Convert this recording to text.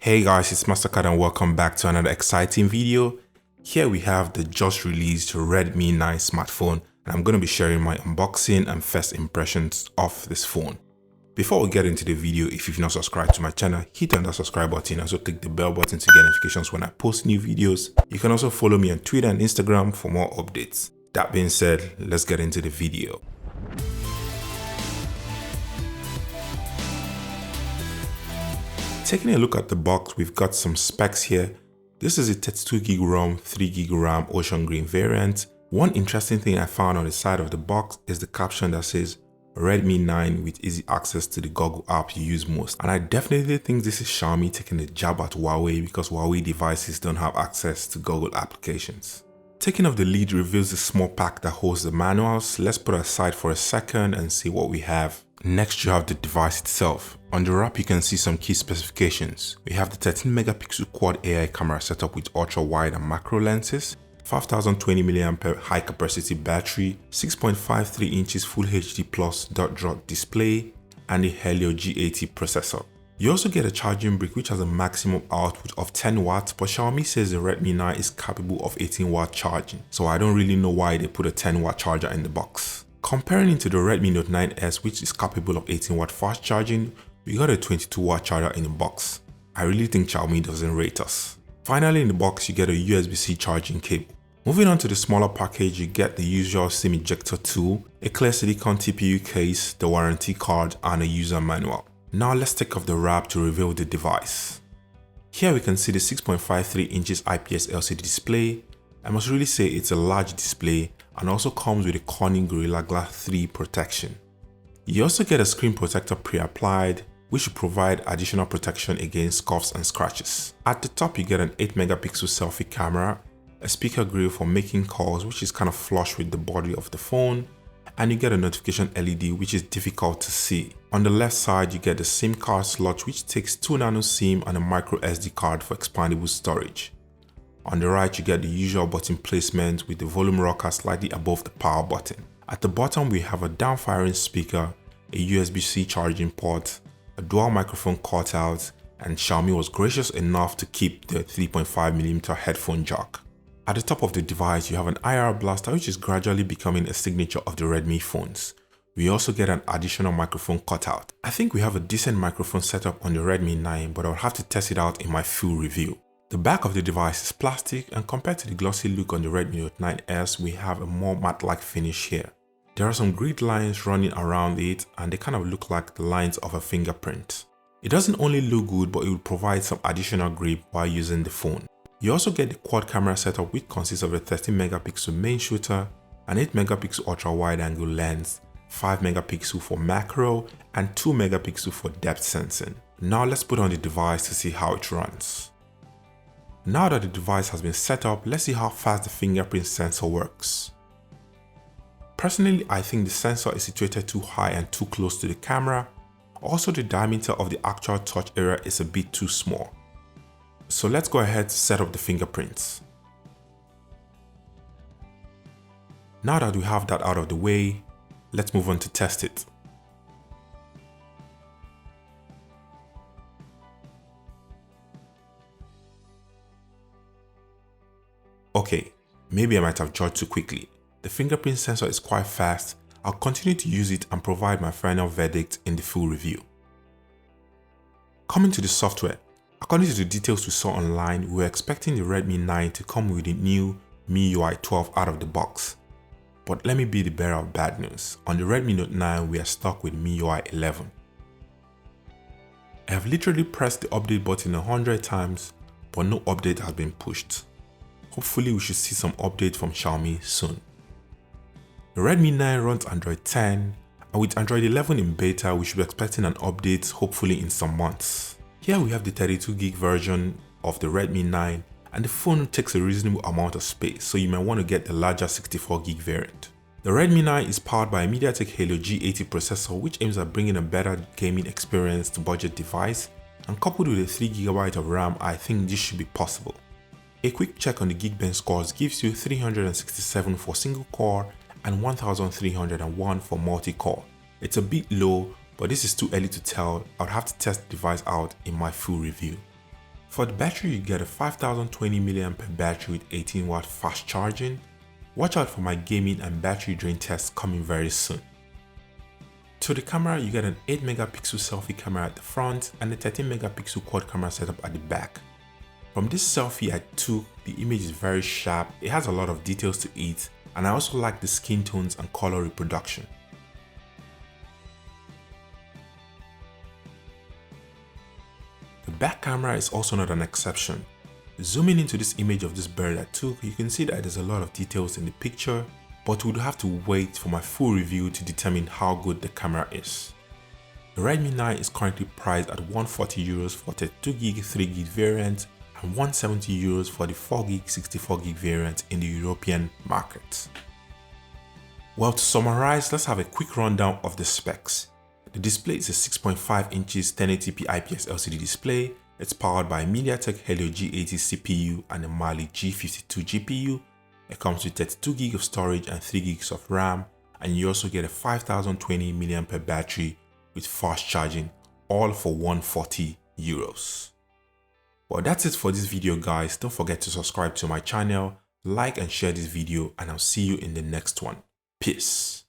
Hey guys, it's Mastercard and welcome back to another exciting video. Here we have the just released Redmi 9 smartphone and I'm going to be sharing my unboxing and first impressions of this phone. Before we get into the video, if you've not subscribed to my channel, hit on that subscribe button and also click the bell button to get notifications when I post new videos. You can also follow me on Twitter and Instagram for more updates. That being said, let's get into the video. Taking a look at the box, we've got some specs here. This is a 32GB ROM, 3GB RAM ocean green variant. One interesting thing I found on the side of the box is the caption that says Redmi 9 with easy access to the Google app you use most. And I definitely think this is Xiaomi taking a jab at Huawei because Huawei devices don't have access to Google applications. Taking off the lid reveals the small pack that holds the manuals. Let's put it aside for a second and see what we have. Next, you have the device itself. On the wrap, you can see some key specifications. We have the 13 megapixel quad AI camera setup with ultra wide and macro lenses, 5020 mAh high capacity battery, 6.53 inches Full HD Plus dot display, and a Helio G80 processor. You also get a charging brick which has a maximum output of 10 watts, but Xiaomi says the Redmi 9 is capable of 18 watt charging, so I don't really know why they put a 10 watt charger in the box. Comparing it to the Redmi Note 9S, which is capable of 18 watt fast charging, we got a 22 watt charger in the box. I really think Xiaomi doesn't rate us. Finally, in the box, you get a USB-C charging cable. Moving on to the smaller package, you get the usual SIM ejector tool, a clear silicone TPU case, the warranty card, and a user manual. Now let's take off the wrap to reveal the device. Here we can see the 6.53 inches IPS LCD display. I must really say it's a large display and also comes with a Corning Gorilla Glass 3 protection. You also get a screen protector pre-applied, which will provide additional protection against scuffs and scratches. At the top, you get an 8 megapixel selfie camera, a speaker grill for making calls, which is kind of flush with the body of the phone, and you get a notification LED, which is difficult to see. On the left side, you get the SIM card slot, which takes 2 nano SIM and a micro SD card for expandable storage. On the right, you get the usual button placement with the volume rocker slightly above the power button. At the bottom, we have a down-firing speaker, a USB-C charging port, a dual microphone cutout, and Xiaomi was gracious enough to keep the 3.5mm headphone jack. At the top of the device, you have an IR blaster, which is gradually becoming a signature of the Redmi phones. We also get an additional microphone cutout. I think we have a decent microphone setup on the Redmi 9, but I'll have to test it out in my full review. The back of the device is plastic, and compared to the glossy look on the Redmi Note 9S, we have a more matte-like finish here. There are some grid lines running around it, and they kind of look like the lines of a fingerprint. It doesn't only look good, but it will provide some additional grip while using the phone. You also get the quad camera setup, which consists of a 13 megapixel main shooter, an 8 megapixel ultra wide angle lens, 5 megapixel for macro, and 2 megapixel for depth sensing. Now let's put on the device to see how it runs. Now that the device has been set up, let's see how fast the fingerprint sensor works. Personally, I think the sensor is situated too high and too close to the camera. Also, the diameter of the actual touch area is a bit too small. So let's go ahead to set up the fingerprints. Now that we have that out of the way, let's move on to test it. Okay, maybe I might have judged too quickly. The fingerprint sensor is quite fast. I'll continue to use it and provide my final verdict in the full review. Coming to the software, according to the details we saw online, we were expecting the Redmi 9 to come with the new MIUI 12 out of the box. But let me be the bearer of bad news. On the Redmi Note 9, we are stuck with MIUI 11. I have literally pressed the update button 100 times, but no update has been pushed. Hopefully, we should see some update from Xiaomi soon. The Redmi 9 runs Android 10, and with Android 11 in beta, we should be expecting an update hopefully in some months. Here we have the 32GB version of the Redmi 9, and the phone takes a reasonable amount of space, so you might want to get the larger 64GB variant. The Redmi 9 is powered by a Mediatek Helio G80 processor, which aims at bringing a better gaming experience to budget device, and coupled with a 3GB of RAM, I think this should be possible. A quick check on the Geekbench scores gives you 367 for single core and 1301 for multi-core. It's a bit low, but this is too early to tell. I would have to test the device out in my full review. For the battery, you get a 5020 mAh battery with 18-watt fast charging. Watch out for my gaming and battery drain tests coming very soon. To the camera, you get an 8-megapixel selfie camera at the front and a 13-megapixel quad camera setup at the back. From this selfie I took, the image is very sharp, it has a lot of details to it, and I also like the skin tones and color reproduction. The back camera is also not an exception. Zooming into this image of this bird I took, you can see that there's a lot of details in the picture, but we'd have to wait for my full review to determine how good the camera is. The Redmi 9 is currently priced at €140 for the 2GB 3GB variant and €170 for the 4GB 64GB variant in the European market. Well, to summarize, let's have a quick rundown of the specs. The display is a 6.5 inches 1080p IPS LCD display. It's powered by Mediatek Helio G80 CPU and a Mali G52 GPU. It comes with 32GB of storage and 3GB of RAM, and you also get a 5020 mAh battery with fast charging, all for €140. Well, that's it for this video, guys. Don't forget to subscribe to my channel, like and share this video, and I'll see you in the next one. Peace.